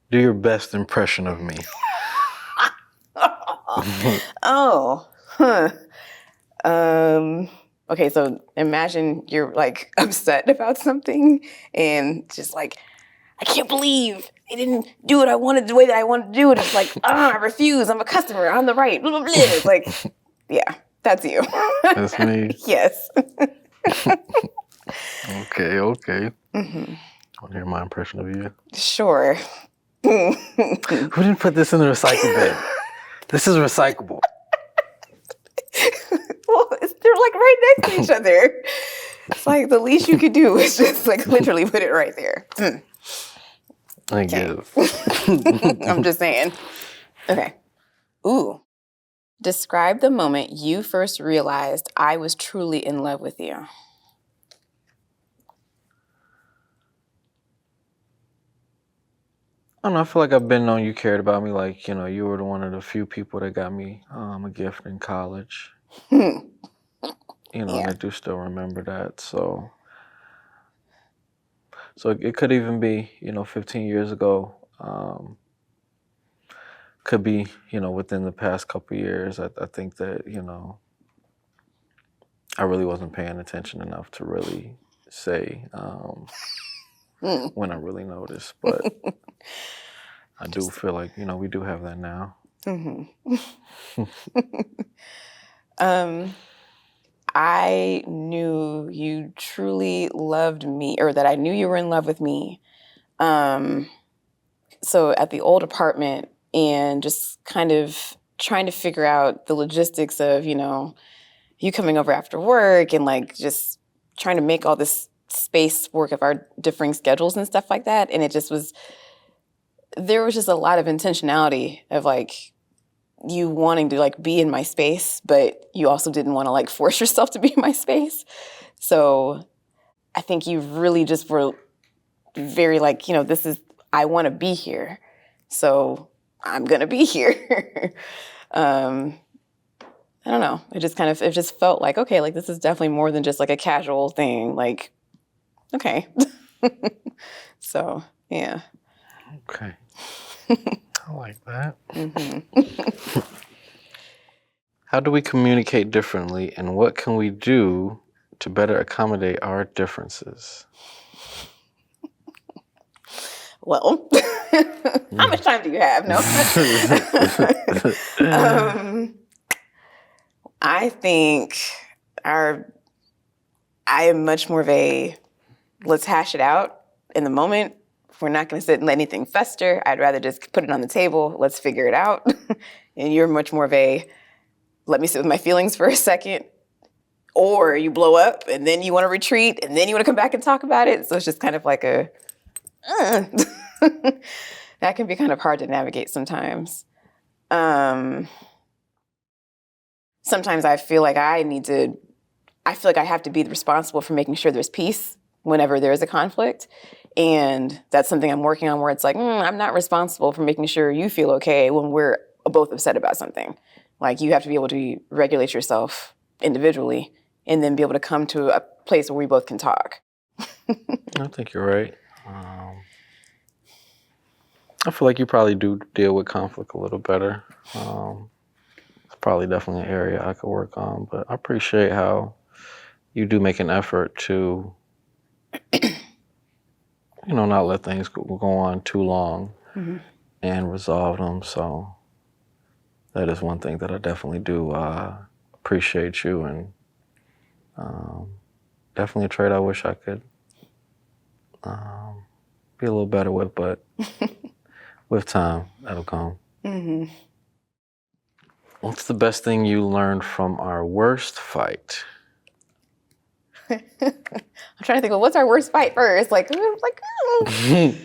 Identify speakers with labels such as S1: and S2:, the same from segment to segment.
S1: Do your best impression of me.
S2: Oh, huh. Okay, so imagine you're like upset about something and just like, I can't believe they didn't do what I wanted the way that I wanted to do it. It's like, I refuse. I'm a customer. I'm the right. Blah, blah, blah. It's like, yeah, that's you.
S1: That's me.
S2: Yes.
S1: Okay.
S2: Mm-hmm.
S1: Want to hear my impression of you?
S2: Sure.
S1: Who didn't put this in the recycle bin? This is recyclable.
S2: Well, they're like right next to each other. It's like the least you could do is just like literally put it right there.
S1: I guess.
S2: I'm just saying. Okay. Ooh. Describe the moment you first realized I was truly in love with you.
S1: I don't know. I feel like I've been known you cared about me. Like, you were one of the few people that got me a gift in college. And I do still remember that. So it could even be, 15 years ago. Could be, within the past couple of years. I think that, I really wasn't paying attention enough to really say when I really noticed. But I do feel like, we do have that now.
S2: I knew you truly loved me, or that I knew you were in love with me. So at the old apartment, and just kind of trying to figure out the logistics of, you coming over after work and like just trying to make all this space work of our differing schedules and stuff like that. And there was just a lot of intentionality of like you wanting to like be in my space, but you also didn't want to like force yourself to be in my space. So I think you really just were very like, I want to be here. So I'm going to be here. I don't know. It just felt like, okay, like this is definitely more than just like a casual thing. Like, okay. So, yeah.
S1: Okay. I like that. How do we communicate differently, and what can we do to better accommodate our differences?
S2: Well, how much time do you have? No. I think I am much more of a let's hash it out in the moment. We're not going to sit and let anything fester. I'd rather just put it on the table. Let's figure it out. And you're much more of a let me sit with my feelings for a second. Or you blow up and then you want to retreat and then you want to come back and talk about it. So it's just kind of like that can be kind of hard to navigate sometimes. Sometimes I feel like I have to be responsible for making sure there's peace whenever there is a conflict. And that's something I'm working on where it's like, I'm not responsible for making sure you feel okay when we're both upset about something. Like you have to be able to regulate yourself individually and then be able to come to a place where we both can talk.
S1: I think you're right. I feel like you probably do deal with conflict a little better. It's probably definitely an area I could work on, but I appreciate how you do make an effort to, not let things go on too long and resolve them. So that is one thing that I definitely do appreciate you, and definitely a trait I wish I could be a little better with, but with time, that'll come. What's the best thing you learned from our worst fight?
S2: I'm trying to think of what's our worst fight first. I mean,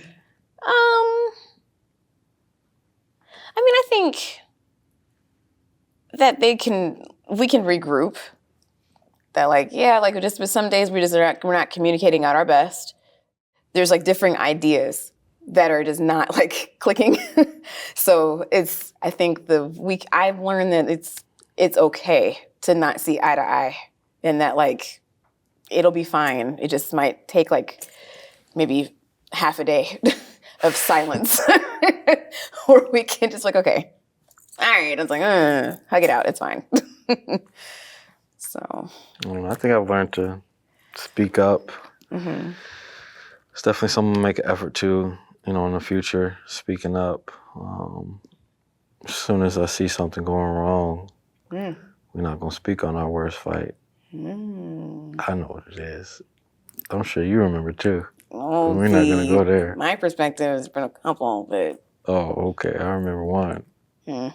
S2: I think that we can regroup. That just with some days we're not communicating at our best. There's like differing ideas that are just not like clicking. So I think I've learned that it's okay to not see eye to eye, and that like it'll be fine. It just might take like maybe half a day of silence where we can just like, okay, all right. I was like, hug it out. It's fine. So.
S1: I think I've learned to speak up.
S2: Mm-hmm.
S1: It's definitely something to make an effort to, in the future, speaking up. As soon as I see something going wrong, we're not going to speak on our worst fight. I know what it is. I'm sure you remember too.
S2: Oh,
S1: we're not going to go there.
S2: My perspective has been a couple, but...
S1: Oh, okay. I remember one. But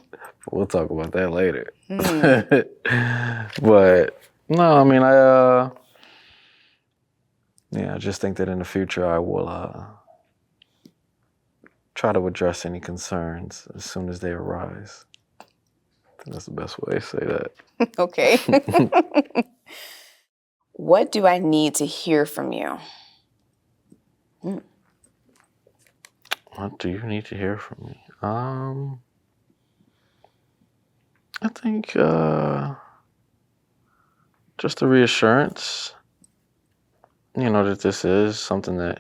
S1: we'll talk about that later. But, no, I mean, I just think that in the future I will try to address any concerns as soon as they arise. I think that's the best way to say that.
S2: Okay. What do I need to hear from you?
S1: What do you need to hear from me? I think just the reassurance, that this is something that,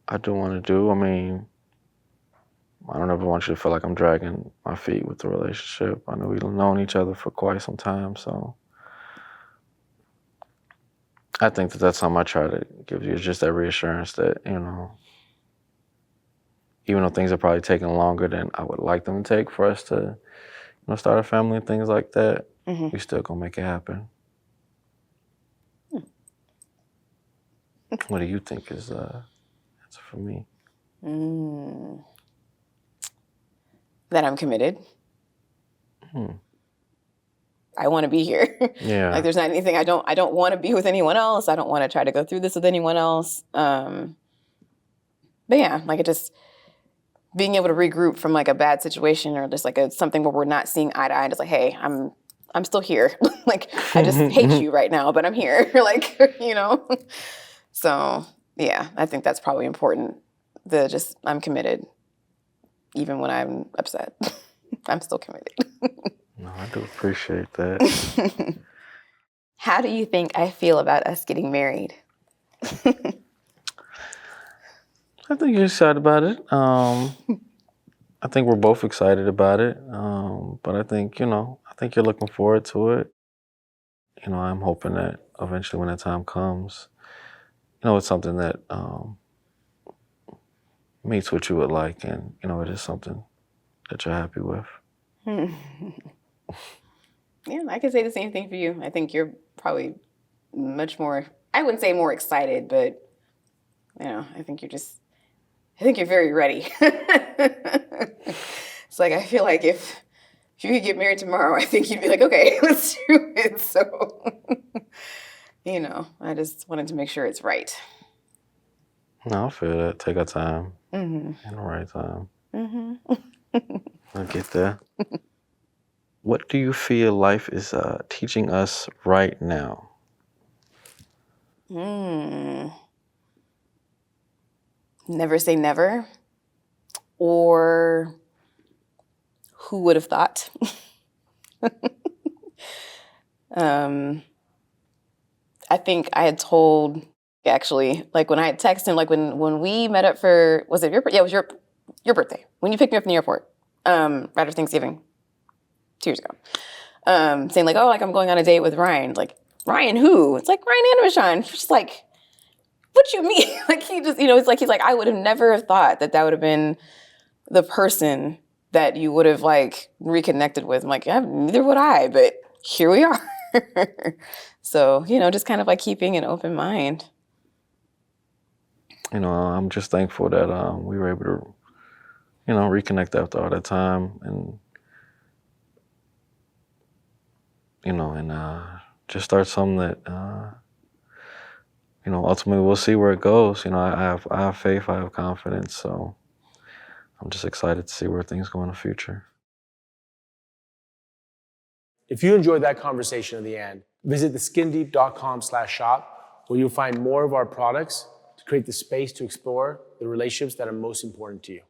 S1: I do want to do. I mean, I don't ever want you to feel like I'm dragging my feet with the relationship. I know we've known each other for quite some time, so I think that that's something I try to give you, is just that reassurance that, even though things are probably taking longer than I would like them to take for us to, start a family and things like that, we still gonna make it happen. What do you think is answer for me?
S2: That I'm committed. I want to be here.
S1: Yeah.
S2: Like there's not anything I don't want to be with anyone else. I don't want to try to go through this with anyone else. But yeah, like it just being able to regroup from like a bad situation or just like something where we're not seeing eye to eye. And it's like, hey, I'm still here. Like I just hate you right now, but I'm here. Like, So yeah, I think that's probably important. I'm committed. Even when I'm upset, I'm still committed.
S1: No, I do appreciate that.
S2: How do you think I feel about us getting married?
S1: I think you're excited about it. I think we're both excited about it. But I think, I think you're looking forward to it. I'm hoping that eventually when that time comes, it's something that meets what you would like, and, it is something that you're happy with.
S2: Yeah, I can say the same thing for you. I think you're probably much more, I wouldn't say more excited, but, I think you're very ready. It's like, I feel like if you could get married tomorrow, I think you'd be like, okay, let's do it. So, I just wanted to make sure it's right.
S1: No, I feel that. Take our time. In the right time. I'll get there. What do you feel life is teaching us right now?
S2: Never say never, or who would have thought? I think I had told, actually, like when I had texted him, like when we met up for, was it your, yeah, it was your birthday, when you picked me up in the airport, right after Thanksgiving, 2 years ago, saying like, oh, like I'm going on a date with Ryan. Like, Ryan who? It's like, Ryan Anderson. She's like, what you mean? Like he just, he's like, I would have never thought that would have been the person that you would have like reconnected with. I'm like, yeah, neither would I, but here we are. So, just kind of like keeping an open mind.
S1: I'm just thankful that we were able to, reconnect after all that time, and, just start something that, ultimately we'll see where it goes. I have faith, I have confidence, so I'm just excited to see where things go in the future.
S3: If you enjoyed that conversation in the end, visit theskindeep.com/shop, where you'll find more of our products to create the space to explore the relationships that are most important to you.